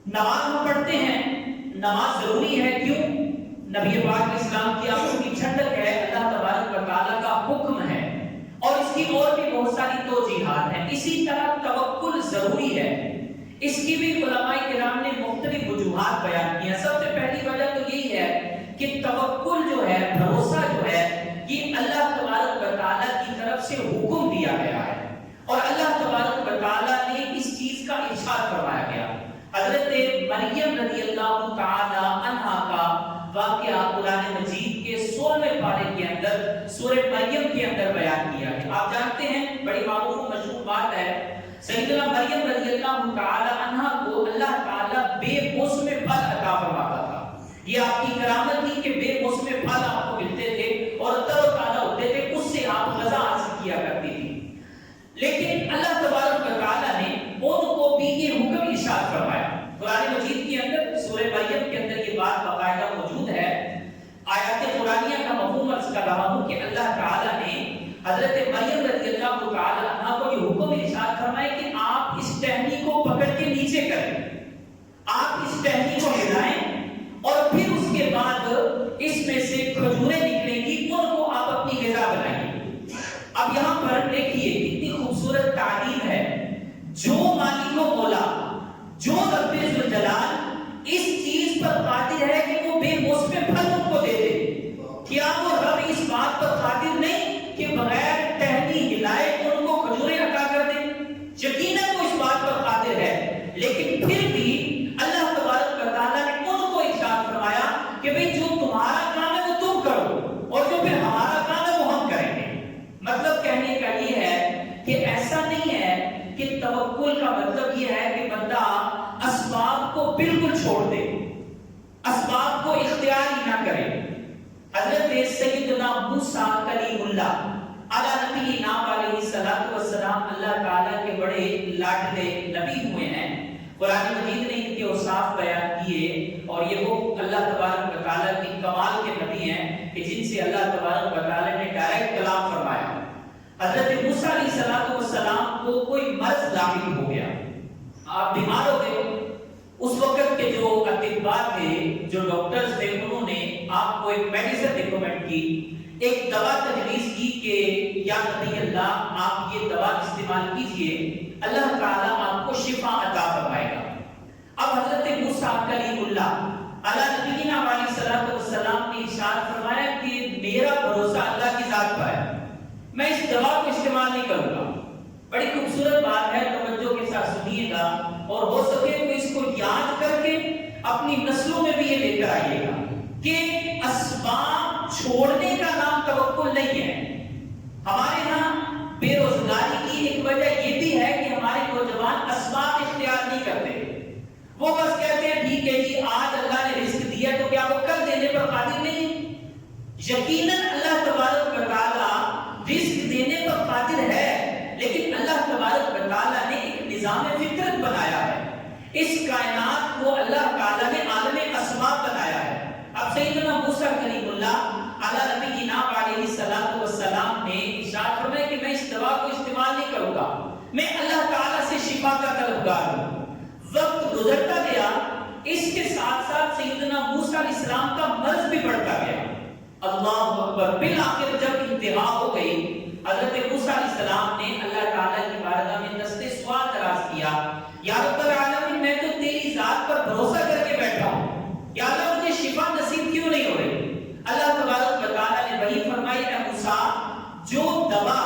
نماز ہم پڑھتے ہیں، نماز ضروری ہے، کیوں؟ نبی پاک اسلام کی آنکھوں کی ٹھنڈک ہے، اللہ تبارک و تعالیٰ کا حکم ہے، اور اس کی اور بھی بہت ساری توجیحات ہیں۔ اسی طرح توکل ضروری ہے، اس کی بھی علماء کرام نے مختلف وجوہات بیان کی ہیں۔ سب سے پہلی وجہ تو یہی ہے کہ توکل جو ہے، بھروسہ جو ہے، یہ اللہ تبارک و تعالیٰ کی طرف سے حکم دیا گیا ہے، اور اللہ تبارک و تعالیٰ نے اس چیز کا ارشاد فرمایا گیا۔ حضرت مریم رضی اللہ تعالی عنہا کا واقعہ قرآن مجید کے 16ویں پارے کے اندر سورہ مریم کے اندر بیان کیا ہے۔ آپ جانتے ہیں، بڑی معروف و مشہور بات ہے، سیدنا مریم رضی اللہ تعالی عنہا کو اللہ تعالیٰ بے موسم پھل عطا فرماتا تھا۔ یہ آپ کی کرامت تھی کہ بے موسم پھل آپ کو ملتے تھے اور تر و تازہ ہوتے تھے، اس سے آپ غذا حاصل کیا کرتی تھی۔ لیکن اللہ تبارک و تعالیٰ نے ان کو بھی یہ حکم ارشاد فرمایا۔ قرآن مجید کے اندر سورہ مریم کے اندر یہ بات باقاعدہ موجود ہے۔ آیات قرآنیہ کا مفہوم عرض کر رہا ہوں کہ اللہ تعالیٰ نے حضرت مریم رضی اللہ تعالی عنہا کو یہ حکم ارشاد فرمایا کہ آپ اس ٹہنی کو پکڑ کے نیچے کریں، آپ اس ٹہنی کو ہلائیں، اور پھر اس کے بعد اس میں سے کھجوریں نکلیں گی، ان کو آپ اپنی غذا بنائیں۔ اب یہاں پر دیکھیے کتنی خوبصورت تعلیم ہے۔ جو مالک و مولا، جو رب ذوالجلال اس چیز پر قادر ہے کہ وہ بے موسم پھل ان کو دے دے، کیا وہ رب اس بات پر قادر نہیں کہ بغیر ٹہنی ہلائے ان کو کھجوریں عطا کر دے؟ یقیناً وہ اس بات پر قادر ہے، لیکن پھر بھی اللہ تبارک و تعالیٰ نے ان کو ارشاد فرمایا کہ بھئی جو تمہارا کام ہے وہ تم کرو، اور جو پھر ہمارا کام ہے وہ ہم کریں گے۔ مطلب کہنے کا یہ ہے کہ ایسا نہیں ہے کہ توکل کا مطلب یہ ہے کہ بندہ اسباب کو بالکل چھوڑ دے، اسباب کو اختیار ہی نہ کرے۔ حضرت سیدنا موسیٰ کلیم اللہ علی نبینا علیہ الصلوۃ والسلام اللہ تعالیٰ کے بڑے لاڈلے نبی ہوئے ہیں۔ قرآن مجید نے ان کے اوصاف بیان کیے، اور یہ وہ اللہ تبارک و تعالیٰ کی کمال کے نبی ہیں کہ جن سے اللہ تبارک و تعالیٰ نے ڈائریکٹ کلام فرمایا۔ حضرت موسیٰ علیہ السلام کو کوئی مرض لاحق ہو گیا، آپ بیمار ہو گئے۔ اس وقت کے جو اطباء تھے، جو ڈاکٹرز تھے، انہوں نے آپ کو ایک میڈیسن ریکمنڈ کی، ایک دوا تجویز کی کہ یا نبی اللہ آپ یہ دوا استعمال کیجئے، اللہ تعالیٰ آپ کو شفا عطا فرمائے گا۔ اب حضرت موسیٰ کلیم اللہ علی نبینا علیہ السلام نے ارشاد فرمایا کہ میرا بھروسہ اللہ کی ذات پر ہے، میں اس دوا کو استعمال نہیں کروں گا۔ بڑی خوبصورت بات ہے، توجہ کے ساتھ سنیے گا، اور ہو سکے تو اس کو یاد کر کے اپنی نسلوں میں بھی یہ لے کر آئیے گا کہ اسباب چھوڑنے کا نام توکل نہیں ہے۔ ہمارے ہاں بے روزگاری کی ایک وجہ یہ بھی ہے کہ ہمارے نوجوان اسباب اختیار نہیں کرتے، وہ بس کہتے ہیں ٹھیک ہے جی آج اللہ نے رزق دیا تو کیا وہ کل دینے پر قادر نہیں؟ یقیناً اللہ تبارک و تعالیٰ رزق دینے پر قادر ہے، لیکن اللہ تبارک و تعالیٰ نے ایک نظام فطرت بنایا ہے۔ اس کائنات کو اللہ تعالیٰ نے عالم اسباب بنایا ہے۔ اب سیدنا موسیٰ کلیم اللہ علی نبینا علیہ السلام نے ارشاد فرمایا کہ میں اس دوا کو استعمال نہیں کروں گا، میں اللہ تعالیٰ سے شفا کا طلبگار ہوں۔ وقت گزرتا گیا، اس کے ساتھ ساتھ سیدنا موسیٰ علیہ السلام کا مرض بھی بڑھتا گیا۔ اللہ اکبر، بالآخر جب انتہا ہو گئی، حضرت موسیٰ علیہ السلام نے اللہ تعالیٰ کی بارگاہ میں دست سوال دراز کیا، یا رب العالمین میں تو تیری ذات پر بھروسہ کر کے بیٹھا ہوں، یا اللہ مجھے شفا نصیب کیوں نہیں ہو رہی؟ اللہ تبارک و تعالیٰ نے وہی فرمائی، اے موسیٰ جو دوا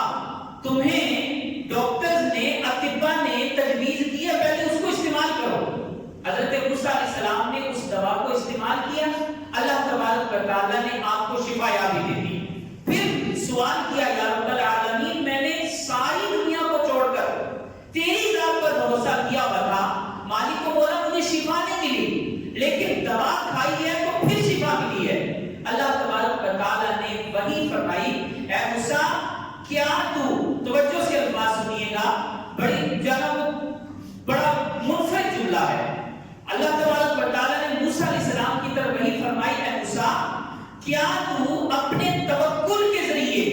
تمہیں ڈاکٹرز نے، اطباء نے تجویز کی ہے، پہلے اس کو استعمال کرو۔ حضرت موسیٰ علیہ السلام نے اس دوا کو استعمال کیا، اللہ تبارک و تعالیٰ نے آپ کو شفا یابی دے دی۔ پھر سوال کیا، یا رب العالمین میں نے ساری دنیا کو چھوڑ کر تیری ذات پر بھروسہ کیا ہوا تھا، مالک کو بولا مجھے شفا نہیں ملی، لیکن دوا کھائی ہے تو پھر شفا ملی ہے۔ اللہ تبارک و تعالیٰ نے وہی فرمائی، اے موسیٰ کیا توجہ سے الفاظ سنیے گا، بڑا منفرد جملہ ہے۔ اللہ تبارک و تعالیٰ نے موسیٰ علیہ السلام کی طرف وہی فرمائی، اے موسیٰ کیا تو اپنے توکل کے ذریعے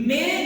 میرے